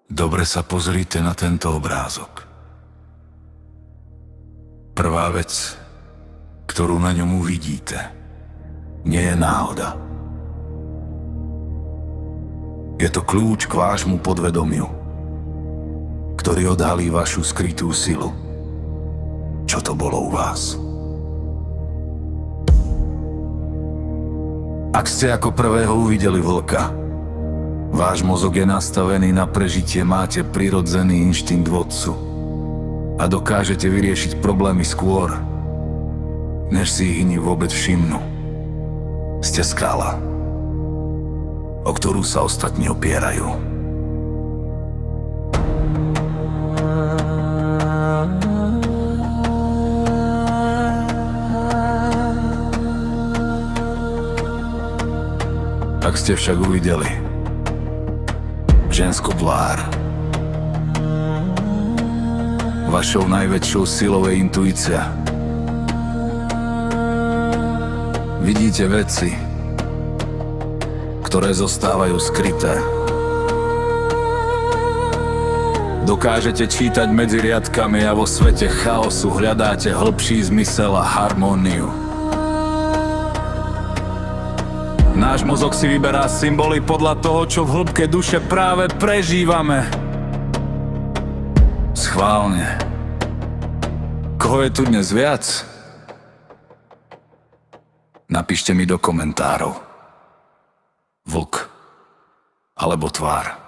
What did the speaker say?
Dobre sa pozrite na tento obrázok. Prvá vec, ktorú na ňom uvidíte, nie je náhoda. Je to kľúč k vášmu podvedomiu, ktorý odhalí vašu skrytú silu. Čo to bolo u vás? Ak ste ako prvého uvideli vlka, váš mozog je nastavený na prežitie, máte prirodzený inštinkt vodcu a dokážete vyriešiť problémy skôr, než si ich iní vôbec všimnú. Ste skala, o ktorú sa ostatní opierajú. Ak ste však uvideli ženskú tvár, vašou najväčšou silou je intuícia. Vidíte veci, ktoré zostávajú skryté. Dokážete čítať medzi riadkami a vo svete chaosu hľadáte hĺbší zmysel a harmóniu. Náš mozog si vyberá symboly podľa toho, čo v hĺbke duše práve prežívame. Schválne. Koho je tu dnes viac? Napíšte mi do komentárov. Vlk alebo tvár.